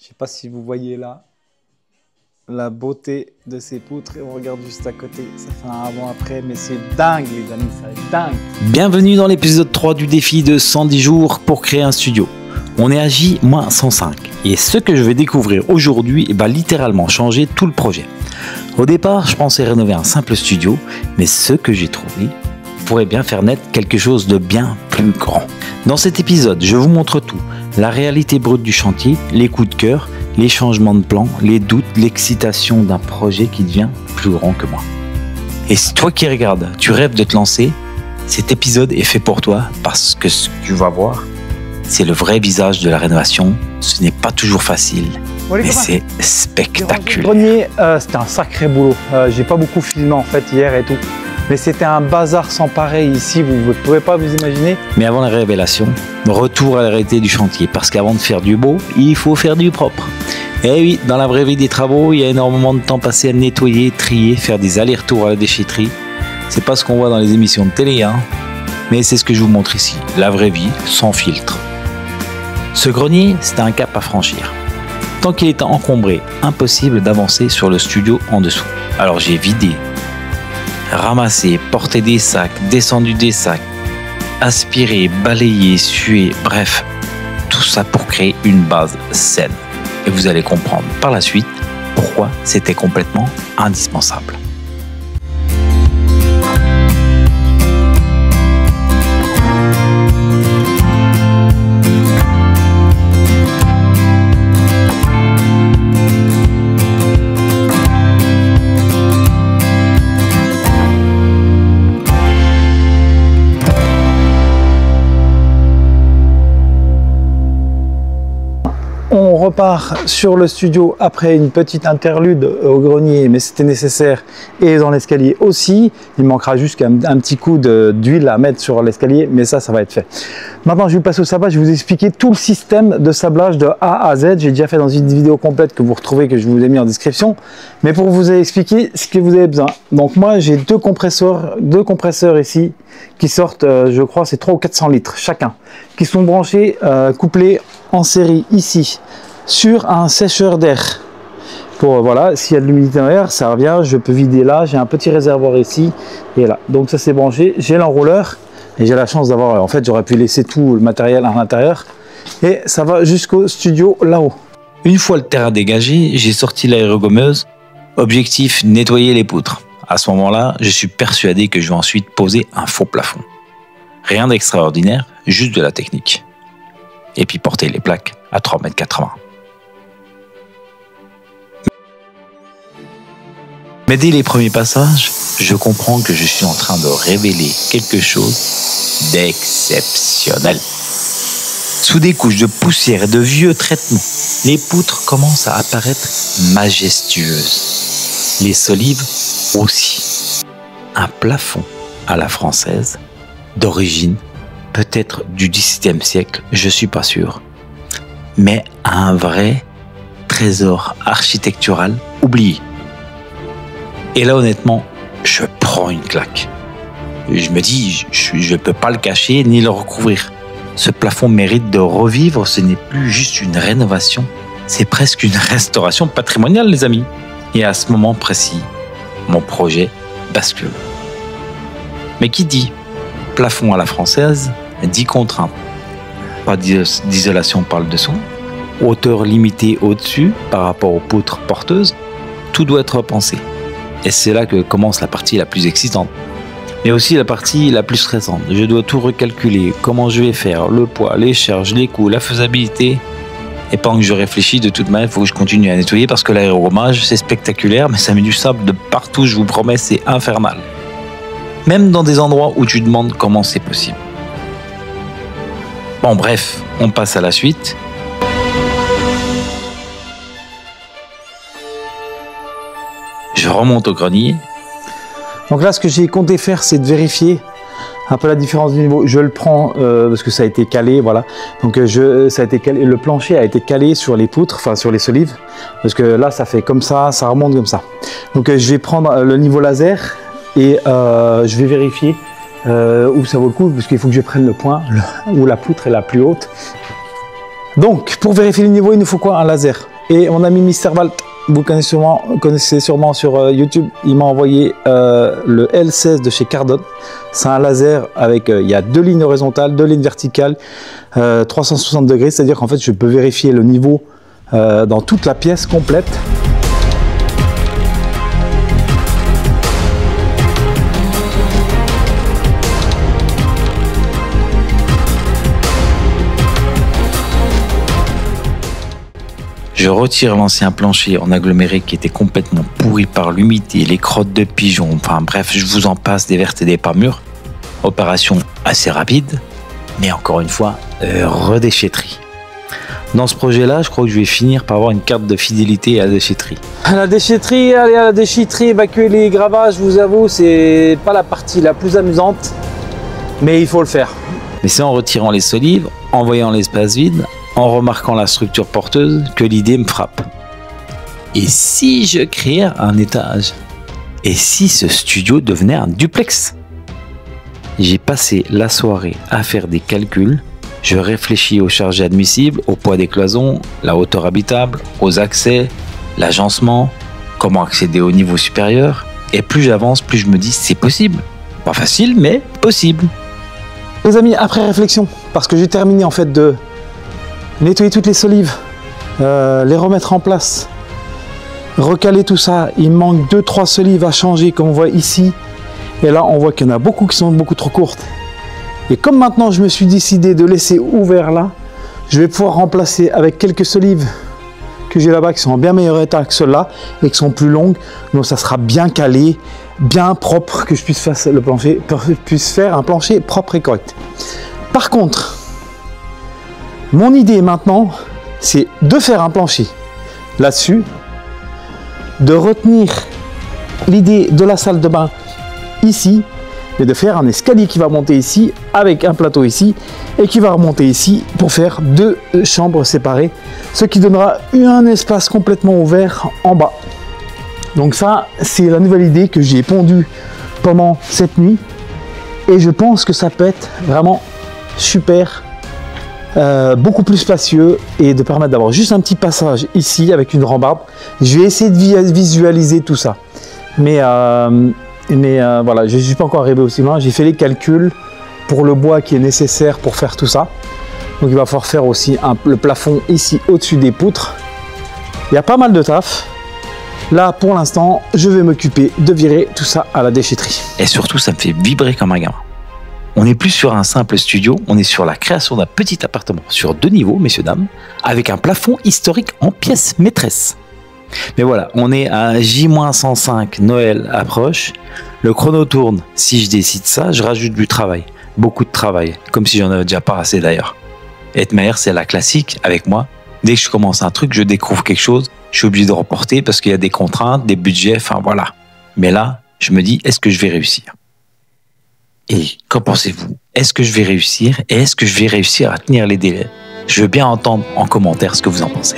Je sais pas si vous voyez là la beauté de ces poutres et on regarde juste à côté. Ça fait un avant-après, mais c'est dingue les amis, ça est dingue. Bienvenue dans l'épisode 3 du défi de 110 jours pour créer un studio. On est à J-105 et ce que je vais découvrir aujourd'hui va littéralement changer tout le projet. Au départ, je pensais rénover un simple studio, mais ce que j'ai trouvé pourrait bien faire naître quelque chose de bien plus grand. Dans cet épisode, je vous montre tout. La réalité brute du chantier, les coups de cœur, les changements de plan, les doutes, l'excitation d'un projet qui devient plus grand que moi. Et si toi qui regardes, tu rêves de te lancer, cet épisode est fait pour toi parce que ce que tu vas voir, c'est le vrai visage de la rénovation. Ce n'est pas toujours facile, mais c'est spectaculaire. Le grenier, c'était un sacré boulot. J'ai pas beaucoup filmé en fait hier et tout. Mais c'était un bazar sans pareil ici, vous ne pouvez pas vous imaginer. Mais avant la révélation, retour à la réalité du chantier, parce qu'avant de faire du beau, il faut faire du propre. Et oui, dans la vraie vie des travaux, il y a énormément de temps passé à nettoyer, trier, faire des allers-retours à la déchetterie. C'est pas ce qu'on voit dans les émissions de télé, hein. Mais c'est ce que je vous montre ici, la vraie vie, sans filtre. Ce grenier, c'était un cap à franchir. Tant qu'il était encombré, impossible d'avancer sur le studio en dessous. Alors j'ai vidé, ramassé, porté des sacs, descendu des sacs, aspiré, balayé, sué, bref, tout ça pour créer une base saine. Et vous allez comprendre par la suite pourquoi c'était complètement indispensable. On repart sur le studio après une petite interlude au grenier, mais c'était nécessaire, et dans l'escalier aussi. Il manquera juste un petit coup d'huile à mettre sur l'escalier, mais ça va être fait. Maintenant, je vais passer au sablage. Je vais vous expliquer tout le système de sablage de A à Z. J'ai déjà fait dans une vidéo complète que vous retrouvez, que je vous ai mis en description. Mais pour vous expliquer ce que vous avez besoin. Donc moi, j'ai deux compresseurs ici qui sortent, je crois, c'est 300 ou 400 litres chacun, qui sont branchés, couplés en série ici sur un sécheur d'air. Pour voilà, s'il y a de l'humidité dans l'air, ça revient, je peux vider là. J'ai un petit réservoir ici et là. Donc ça c'est branché. J'ai l'enrouleur et j'ai la chance d'avoir. En fait, j'aurais pu laisser tout le matériel à l'intérieur et ça va jusqu'au studio là-haut. Une fois le terrain dégagé, j'ai sorti l'aérogommeuse. Objectif, nettoyer les poutres. À ce moment-là, je suis persuadé que je vais ensuite poser un faux plafond. Rien d'extraordinaire, juste de la technique. Et puis porter les plaques à 3,80 m. Mais dès les premiers passages, je comprends que je suis en train de révéler quelque chose d'exceptionnel. Sous des couches de poussière et de vieux traitements, les poutres commencent à apparaître majestueuses. Les solives aussi. Un plafond à la française, d'origine peut-être du XVIIe siècle, je suis pas sûr. Mais un vrai trésor architectural oublié. Et là, honnêtement, je prends une claque. Je me dis, je ne peux pas le cacher ni le recouvrir. Ce plafond mérite de revivre, ce n'est plus juste une rénovation, c'est presque une restauration patrimoniale, les amis. Et à ce moment précis, mon projet bascule. Mais qui dit plafond à la française, dit contrainte. Pas d'isolation par le dessous, hauteur limitée au-dessus par rapport aux poutres porteuses, tout doit être repensé. Et c'est là que commence la partie la plus excitante. Mais aussi la partie la plus stressante. Je dois tout recalculer, comment je vais faire, le poids, les charges, les coûts, la faisabilité. Et pendant que je réfléchis, de toute manière, il faut que je continue à nettoyer parce que l'aérogomage, c'est spectaculaire, mais ça met du sable de partout, je vous promets, c'est infernal. Même dans des endroits où tu te demandes comment c'est possible. Bon bref, on passe à la suite. Je remonte au grenier. Donc là, ce que j'ai compté faire, c'est de vérifier un peu la différence du niveau. Je le prends parce que ça a été calé, voilà. Donc ça a été calé, le plancher a été calé sur les poutres, enfin sur les solives, parce que là, ça fait comme ça remonte comme ça. Donc je vais prendre le niveau laser et je vais vérifier où ça vaut le coup, parce qu'il faut que je prenne le point où la poutre est la plus haute. Donc, pour vérifier le niveau, il nous faut quoi? Un laser. Et mon ami Mr. Valt, vous connaissez sûrement sur YouTube, il m'a envoyé le L16 de chez Cardon. C'est un laser avec, il y a 2 lignes horizontales, 2 lignes verticales, 360 degrés, c'est-à-dire qu'en fait, je peux vérifier le niveau dans toute la pièce complète. Je retire l'ancien plancher en aggloméré qui était complètement pourri par l'humidité, les crottes de pigeons, enfin bref, je vous en passe des vertes et des pas mûres. Opération assez rapide, mais encore une fois, redéchetterie. Dans ce projet-là, je crois que je vais finir par avoir une carte de fidélité à la déchetterie. À la déchetterie, aller à la déchetterie, évacuer les gravages, je vous avoue, c'est pas la partie la plus amusante, mais il faut le faire. Mais c'est en retirant les solives, en voyant l'espace vide, en remarquant la structure porteuse que l'idée me frappe. Et si je créais un étage? Et si ce studio devenait un duplex? J'ai passé la soirée à faire des calculs. Je réfléchis aux charges admissibles, au poids des cloisons, la hauteur habitable, aux accès, l'agencement, comment accéder au niveau supérieur. Et plus j'avance, plus je me dis c'est possible. Pas facile, mais possible. Les amis, après réflexion, parce que j'ai terminé en fait de nettoyer toutes les solives, les remettre en place, recaler tout ça. Il manque 2-3 solives à changer comme on voit ici. Et là on voit qu'il y en a beaucoup qui sont beaucoup trop courtes. Et comme maintenant je me suis décidé de laisser ouvert là, je vais pouvoir remplacer avec quelques solives que j'ai là-bas qui sont en bien meilleur état que ceux-là et qui sont plus longues. Donc ça sera bien calé, bien propre, que je puisse faire un plancher propre et correct. Par contre, mon idée maintenant, c'est de faire un plancher là-dessus, de retenir l'idée de la salle de bain ici, et de faire un escalier qui va monter ici, avec un plateau ici, et qui va remonter ici pour faire 2 chambres séparées, ce qui donnera un espace complètement ouvert en bas. Donc ça, c'est la nouvelle idée que j'ai pondue pendant cette nuit, et je pense que ça peut être vraiment super. Beaucoup plus spacieux et de permettre d'avoir juste un petit passage ici avec une rambarde. Je vais essayer de visualiser tout ça, mais voilà, je ne suis pas encore arrivé aussi loin. J'ai fait les calculs pour le bois qui est nécessaire pour faire tout ça, donc il va falloir faire aussi le plafond ici au-dessus des poutres. Il y a pas mal de taf. Là pour l'instant je vais m'occuper de virer tout ça à la déchetterie, et surtout ça me fait vibrer comme un gamin. On n'est plus sur un simple studio, on est sur la création d'un petit appartement sur 2 niveaux, messieurs, dames, avec un plafond historique en pièces maîtresses. Mais voilà, on est à J-105, Noël approche, le chrono tourne. Si je décide ça, je rajoute du travail, beaucoup de travail, comme si j'en avais déjà pas assez d'ailleurs. Et de manière, c'est la classique avec moi. Dès que je commence un truc, je découvre quelque chose, je suis obligé de reporter parce qu'il y a des contraintes, des budgets, enfin voilà. Mais là, je me dis, est-ce que je vais réussir ? Et qu'en pensez-vous? Est-ce que je vais réussir? Et est-ce que je vais réussir à tenir les délais? Je veux bien entendre en commentaire ce que vous en pensez.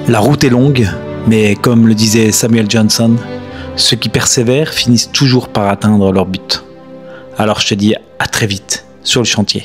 La route est longue, mais comme le disait Samuel Johnson, ceux qui persévèrent finissent toujours par atteindre leur but. Alors je te dis à très vite sur le chantier.